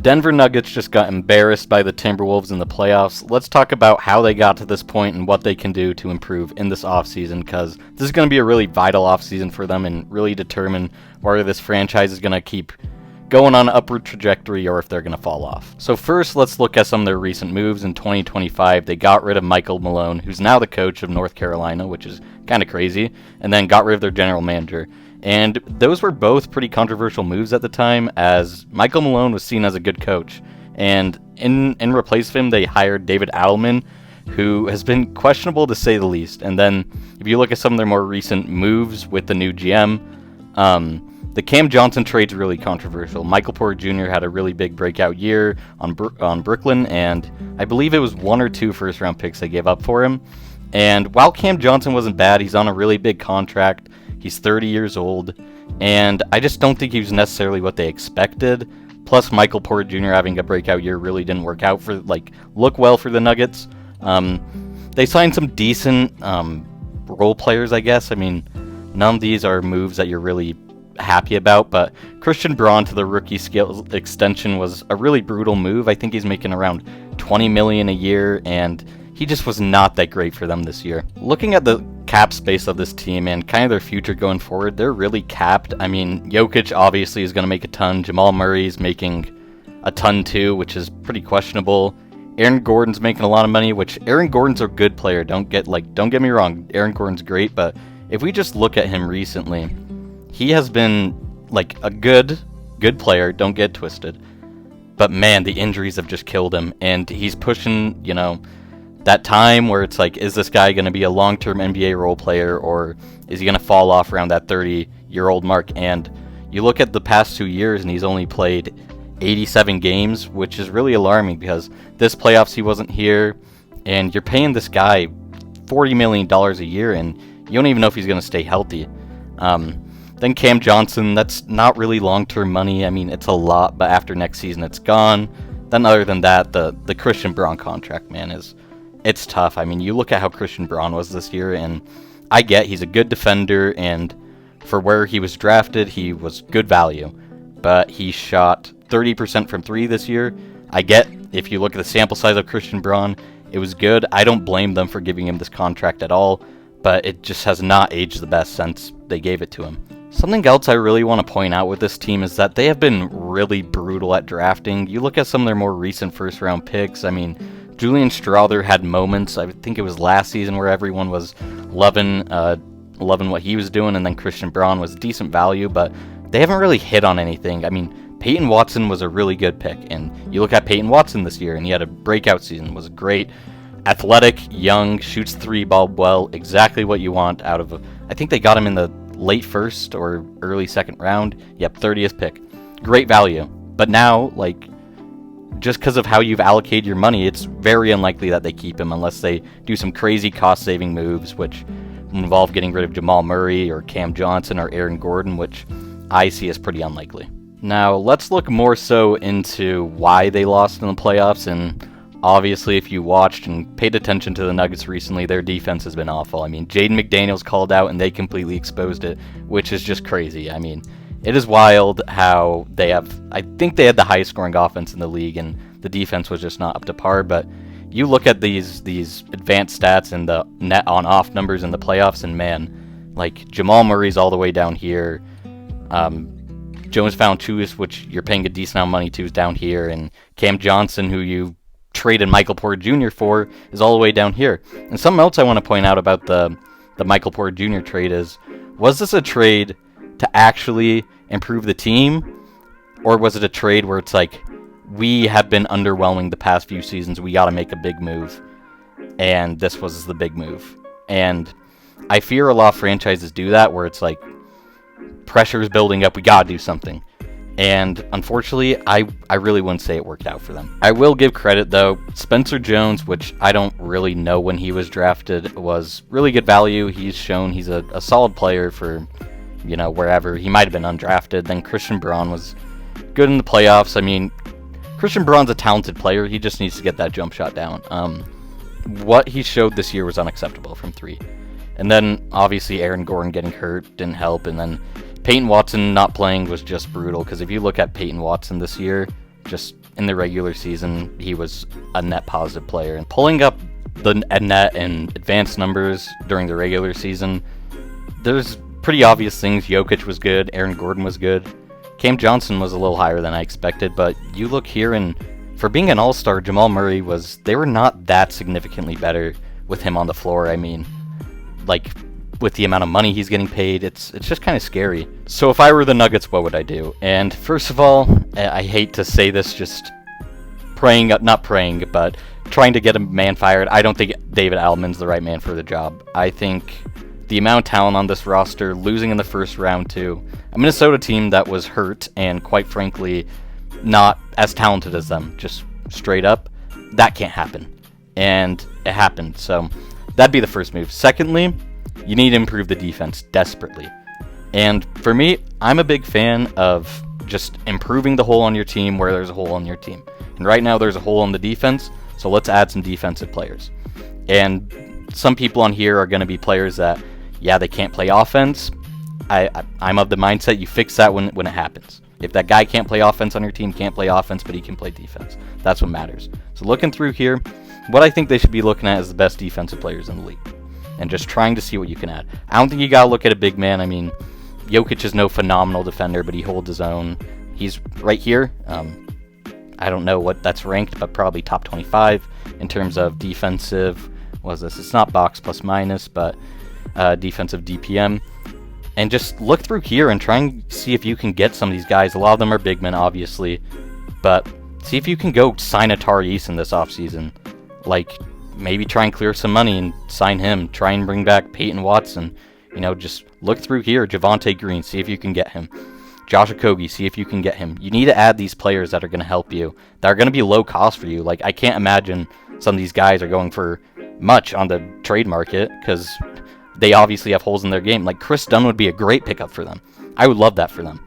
Denver Nuggets just got embarrassed by the Timberwolves in the playoffs. Let's talk about how they got to this point and what they can do to improve in this offseason, because this is going to be a really vital offseason for them and really determine whether this franchise is going to keep going on an upward trajectory or if they're going to fall off. So first, let's look at some of their recent moves. In 2025, they got rid of Michael Malone, who's now the coach of North Carolina, which is kind of crazy, and then got rid of their general manager. And those were both pretty controversial moves at the time, as Michael Malone was seen as a good coach. And in replace of him, they hired David Adelman, who has been questionable to say the least. And then if you look at some of their more recent moves with the new GM, the Cam Johnson trade's really controversial. Michael Porter Jr. had a really big breakout year on Brooklyn, and I believe it was 1 or 2 first-round picks they gave up for him. And while Cam Johnson wasn't bad, he's on a really big contract. He's 30 years old, and I just don't think he was necessarily what they expected. Plus, Michael Porter Jr. having a breakout year really didn't work out look well for the Nuggets. They signed some decent role players, I guess. I mean, none of these are moves that you're really happy about, but Christian Braun to the rookie scale extension was a really brutal move. I think he's making around $20 million a year, and he just was not that great for them this year. Looking at the cap space of this team and kind of their future going forward, they're really capped. I mean, Jokić obviously is going to make a ton. Jamal Murray is making a ton too, which is pretty questionable. Aaron Gordon's making a lot of money, which Aaron Gordon's a good player. Don't get me wrong, Aaron Gordon's great, but if we just look at him recently, he has been a good player, don't get twisted. But man, the injuries have just killed him, and he's pushing, that time where it's is this guy going to be a long-term NBA role player, or is he going to fall off around that 30-year-old mark? And you look at the past 2 years, and he's only played 87 games, which is really alarming because this playoffs he wasn't here, and you're paying this guy $40 million a year, and you don't even know if he's going to stay healthy. Then Cam Johnson, that's not really long-term money. I mean, it's a lot, but after next season, it's gone. Then other than that, the Christian Braun contract, man, it's tough. I mean, you look at how Christian Braun was this year, and I get he's a good defender, and for where he was drafted, he was good value. But he shot 30% from 3 this year. I get, if you look at the sample size of Christian Braun, it was good. I don't blame them for giving him this contract at all, but it just has not aged the best since they gave it to him. Something else I really want to point out with this team is that they have been really brutal at drafting. You look at some of their more recent first-round picks. I mean, Julian Strawther had moments, I think it was last season, where everyone was loving what he was doing, and then Christian Braun was decent value, but they haven't really hit on anything. I mean, Peyton Watson was a really good pick, and you look at Peyton Watson this year, and he had a breakout season, was great, athletic, young, shoots 3 ball well, exactly what you want out of I think they got him in the late first or early second round. Yep, 30th pick. Great value. But now, just because of how you've allocated your money, it's very unlikely that they keep him unless they do some crazy cost-saving moves, which involve getting rid of Jamal Murray or Cam Johnson or Aaron Gordon, which I see as pretty unlikely. Now, let's look more so into why they lost in the playoffs, and obviously, if you watched and paid attention to the Nuggets recently, their defense has been awful. I mean, Jaden McDaniels called out, and they completely exposed it, which is just crazy. I mean, it is wild how I think they had the highest scoring offense in the league, and the defense was just not up to par. But you look at these advanced stats and the net on-off numbers in the playoffs, and man, Jamal Murray's all the way down here. Jonas Valanciunas, which you're paying a decent amount of money to, is down here, and Cam Johnson, who you traded Michael Porter Jr. for, is all the way down here. And something else I want to point out about the Michael Porter Jr. trade was this a trade to actually improve the team, or was it a trade where it's we have been underwhelming the past few seasons, we got to make a big move, and this was the big move? And I fear a lot of franchises do that, where it's pressure's building up, we got to do something. And unfortunately, I really wouldn't say it worked out for them. I will give credit, though. Spencer Jones, which I don't really know when he was drafted, was really good value. He's shown he's a solid player for, wherever. He might have been undrafted. Then Christian Braun was good in the playoffs. I mean, Christian Braun's a talented player. He just needs to get that jump shot down. What he showed this year was unacceptable from 3. And then, obviously, Aaron Gordon getting hurt didn't help. And then Peyton Watson not playing was just brutal, because if you look at Peyton Watson this year, just in the regular season, he was a net positive player. And pulling up the net and advanced numbers during the regular season, there's pretty obvious things. Jokić was good, Aaron Gordon was good, Cam Johnson was a little higher than I expected, but you look here and for being an all-star, Jamal Murray they were not that significantly better with him on the floor. I mean, like, with the amount of money he's getting paid, it's just kind of scary. So if I were the Nuggets, what would I do? And first of all, I hate to say this, just not praying, but trying to get a man fired. I don't think David Alman's the right man for the job. I think the amount of talent on this roster, losing in the first round to a Minnesota team that was hurt and, quite frankly, not as talented as them, just straight up, that can't happen. And it happened, so that'd be the first move. Secondly, you need to improve the defense desperately. And for me, I'm a big fan of just improving the hole on your team where there's a hole on your team. And right now there's a hole on the defense, so let's add some defensive players. And some people on here are going to be players that, yeah, they can't play offense. I'm of the mindset you fix that when it happens. If that guy can't play offense on your team, can't play offense, but he can play defense. That's what matters. So looking through here, what I think they should be looking at is the best defensive players in the league. And just trying to see what you can add. I don't think you got to look at a big man. I mean, Jokić is no phenomenal defender, but he holds his own. He's right here. I don't know what that's ranked, but probably top 25 in terms of defensive. What is this? It's not box plus minus, but defensive DPM. And just look through here and try and see if you can get some of these guys. A lot of them are big men, obviously, but see if you can go sign a Tari Eason this offseason. Like, maybe try and clear some money and sign him. Try and bring back Peyton Watson. You know, just look through here. Javonte Green, see if you can get him. Josh Okogie, see if you can get him. You need to add these players that are going to help you, that are going to be low cost for you. Like, I can't imagine some of these guys are going for much on the trade market because they obviously have holes in their game. Like, Chris Dunn would be a great pickup for them. I would love that for them.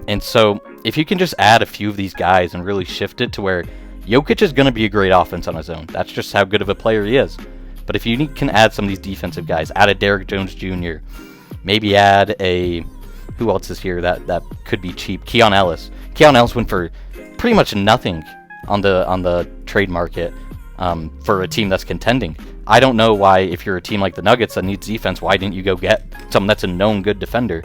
And so, if you can just add a few of these guys and really shift it to where Jokić is going to be a great offense on his own. That's just how good of a player he is. But if you can add some of these defensive guys, add a Derrick Jones Jr., maybe add a... Who else is here that could be cheap? Keon Ellis. Keon Ellis went for pretty much nothing on the trade market for a team that's contending. I don't know why, if you're a team like the Nuggets that needs defense, why didn't you go get someone that's a known good defender?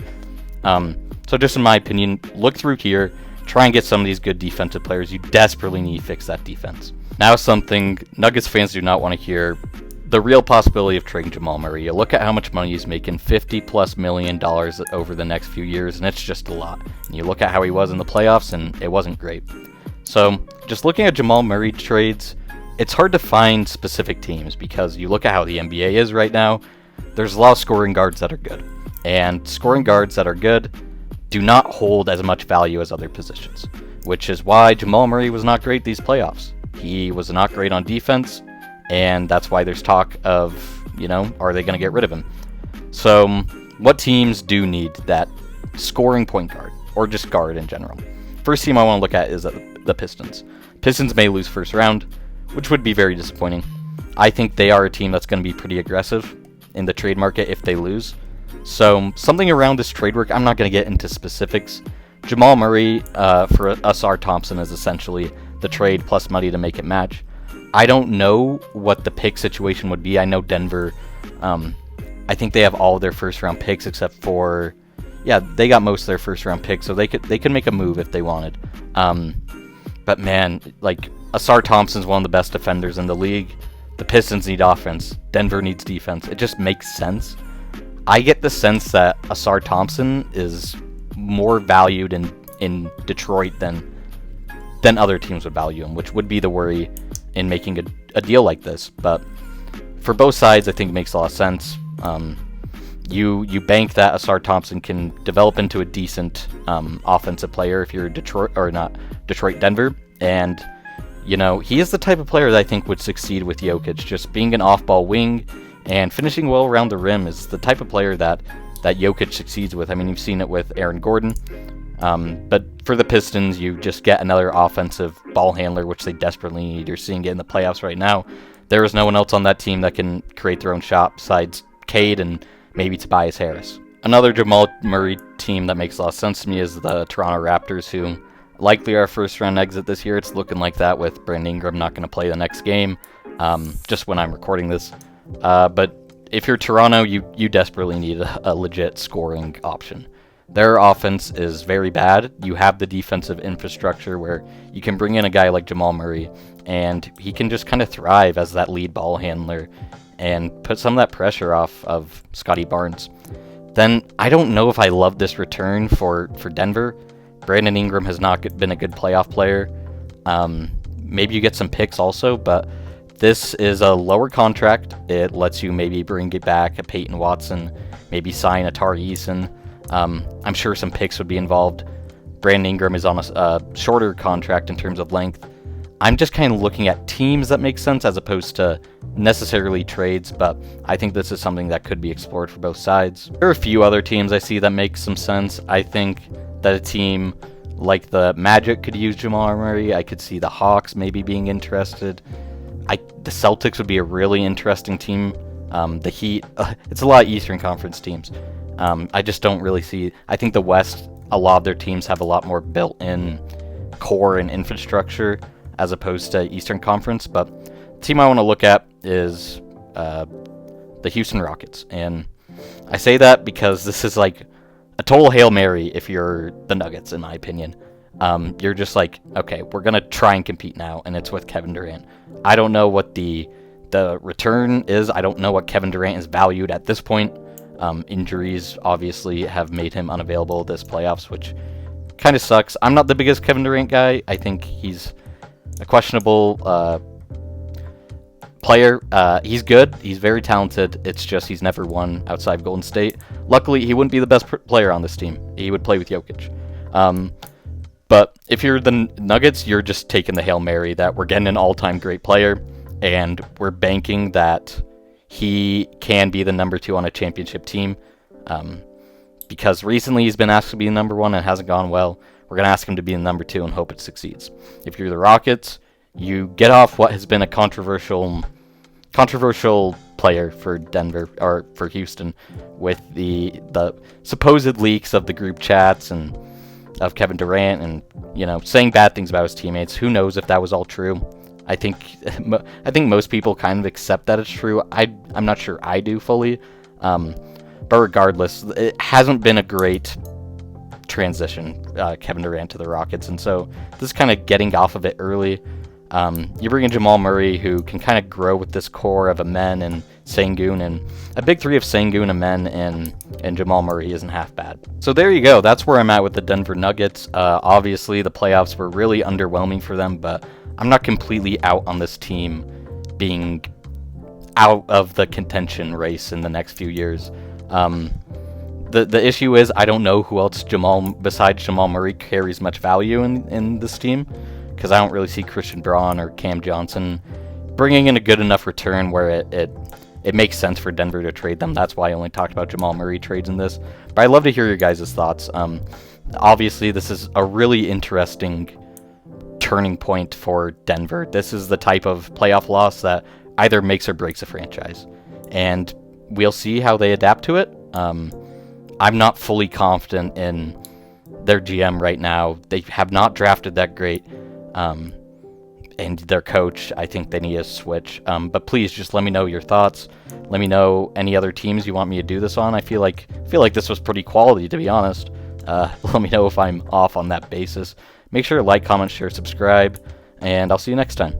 So just in my opinion, look through here, try and get some of these good defensive players. You desperately need to fix that defense. Now something Nuggets fans do not want to hear, the real possibility of trading Jamal Murray. You look at how much money he's making, $50+ million over the next few years, and it's just a lot. And you look at how he was in the playoffs, and it wasn't great. So just looking at Jamal Murray trades, it's hard to find specific teams because you look at how the NBA is right now, there's a lot of scoring guards that are good. And scoring guards that are good do not hold as much value as other positions, which is why Jamal Murray was not great these playoffs. He was not great on defense, and that's why there's talk of, are they going to get rid of him? So what teams do need that scoring point guard, or just guard in general? First team I want to look at is the Pistons. Pistons may lose first round, which would be very disappointing. I think they are a team that's going to be pretty aggressive in the trade market if they lose. So something around this trade work, I'm not going to get into specifics. Jamal Murray for Ausar Thompson is essentially the trade plus money to make it match. I don't know what the pick situation would be. I know Denver, I think they have all of their first round picks except for, they got most of their first round picks, so they could make a move if they wanted. But man, like, Ausar Thompson's one of the best defenders in the league. The Pistons need offense. Denver needs defense. It just makes sense. I get the sense that Ausar Thompson is more valued in Detroit than other teams would value him, which would be the worry in making a deal like this. But for both sides, I think it makes a lot of sense. You bank that Ausar Thompson can develop into a decent offensive player if you're Detroit, Denver, and he is the type of player that I think would succeed with Jokić. Just being an off-ball wing and finishing well around the rim is the type of player that Jokić succeeds with. I mean, you've seen it with Aaron Gordon. But for the Pistons, you just get another offensive ball handler, which they desperately need. You're seeing it in the playoffs right now. There is no one else on that team that can create their own shot besides Cade and maybe Tobias Harris. Another Jamal Murray team that makes a lot of sense to me is the Toronto Raptors, who Likely our first round exit this year. It's looking like that with Brandon Ingram not going to play the next game, just when I'm recording this. But if you're Toronto, you desperately need a legit scoring option. Their offense is very bad. You have the defensive infrastructure where you can bring in a guy like Jamal Murray, and he can just kind of thrive as that lead ball handler and put some of that pressure off of Scotty Barnes. Then I don't know if I love this return for Denver. Brandon Ingram has not been a good playoff player. Maybe you get some picks also, but this is a lower contract. It lets you maybe bring it back a Peyton Watson, maybe sign a Tari Eason. I'm sure some picks would be involved. Brandon Ingram is on a shorter contract in terms of length. I'm just kind of looking at teams that make sense as opposed to necessarily trades, but I think this is something that could be explored for both sides. There are a few other teams I see that make some sense. I think that a team like the Magic could use Jamal Murray. I could see the Hawks maybe being interested. The Celtics would be a really interesting team. The Heat, it's a lot of Eastern Conference teams. I just don't really see. I think the West, a lot of their teams have a lot more built-in core and infrastructure as opposed to Eastern Conference. But the team I want to look at is the Houston Rockets. And I say that because this is like a total Hail Mary if you're the Nuggets, in my opinion. You're just like, okay, we're going to try and compete now, and it's with Kevin Durant. I don't know what the return is. I don't know what Kevin Durant is valued at this point. Injuries obviously have made him unavailable this playoffs, which kind of sucks. I'm not the biggest Kevin Durant guy. I think he's a questionable player. He's good. He's very talented. It's just he's never won outside of Golden State. Luckily, he wouldn't be the best player on this team. He would play with Jokić. But if you're the Nuggets, you're just taking the Hail Mary that we're getting an all-time great player, and we're banking that he can be the number 2 on a championship team. Because recently he's been asked to be the number 1 and it hasn't gone well. We're going to ask him to be the number 2 and hope it succeeds. If you're the Rockets, you get off what has been a controversial player for Denver, or for Houston, with the supposed leaks of the group chats and of Kevin Durant and, saying bad things about his teammates. Who knows if that was all true? I think most people kind of accept that it's true. I'm not sure I do fully. But regardless, it hasn't been a great transition, Kevin Durant to the Rockets, and so this is kind of getting off of it early. You bring in Jamal Murray, who can kind of grow with this core of Amen and Sengun, and a big three of Sengun, Amen, and Jamal Murray isn't half bad. So there you go. That's where I'm at with the Denver Nuggets. Obviously, the playoffs were really underwhelming for them, but I'm not completely out on this team being out of the contention race in the next few years. The issue is I don't know who else besides Jamal Murray carries much value in this team, because I don't really see Christian Braun or Cam Johnson bringing in a good enough return where it makes sense for Denver to trade them. That's why I only talked about Jamal Murray trades in this. But I'd love to hear your guys' thoughts. Obviously, this is a really interesting turning point for Denver. This is the type of playoff loss that either makes or breaks a franchise. And we'll see how they adapt to it. I'm not fully confident in their GM right now. They have not drafted that great. And their coach, I think they need a switch. But please just let me know your thoughts. Let me know any other teams you want me to do this on. I feel like this was pretty quality, to be honest. Let me know if I'm off on that basis. Make sure to like, comment, share, subscribe, and I'll see you next time.